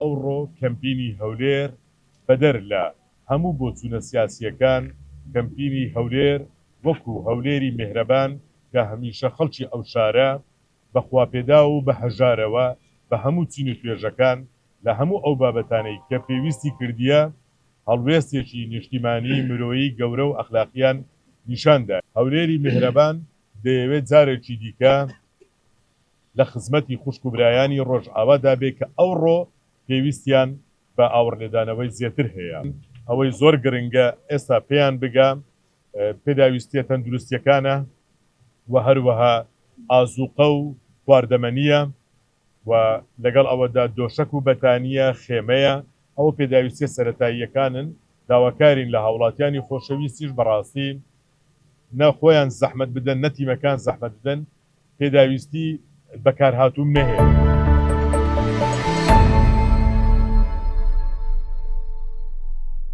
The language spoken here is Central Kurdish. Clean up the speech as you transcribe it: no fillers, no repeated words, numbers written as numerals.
ئەوڕۆ کەمپینی هەولێر بەدەر لە هەموو بۆچوونە سیاسیەکان کەمپینی هەولێر وەکو هەولێری میهرەبان کە هەمیشە خەڵکی ئەو شارە بەخواپێدا و بە هەژارەوە بە هەموو چین و توێژەکان لە هەموو ئەو بابەتانەی کە پێویستی کردیە هەڵوێستێکی نیشتیمانی مرۆیی گەورە و ئەخلاقیان نیشاندا. هەولێری میهرەبان دەیەوێت جارێکی دیکە لە خزمەتی خوشک و برایانی ڕۆژئاوادا بێ کە ئەوڕۆ پێویستیان بە ئاوڕێدانەوەی زیاتر هەیە. ئەوەی زۆر گرنگە ئێستا پێیان بگە پێداویستیە تەندروستیەکانە و هەروەها ئازوقە و خواردەمەنیە و لەگەڵ ئەوەدا دۆشک و بەتانیە خێمەیە. ئەوە پێداویستیە سەرەتاییەکانن داواکارین لە هاوڵاتیانی خۆشەویستیش بەڕاستی نەخۆیان زەحمەت بدەن نەتیمەکان زەحمەت بدەن پێداویستی بەکارهاتوو نەهێن.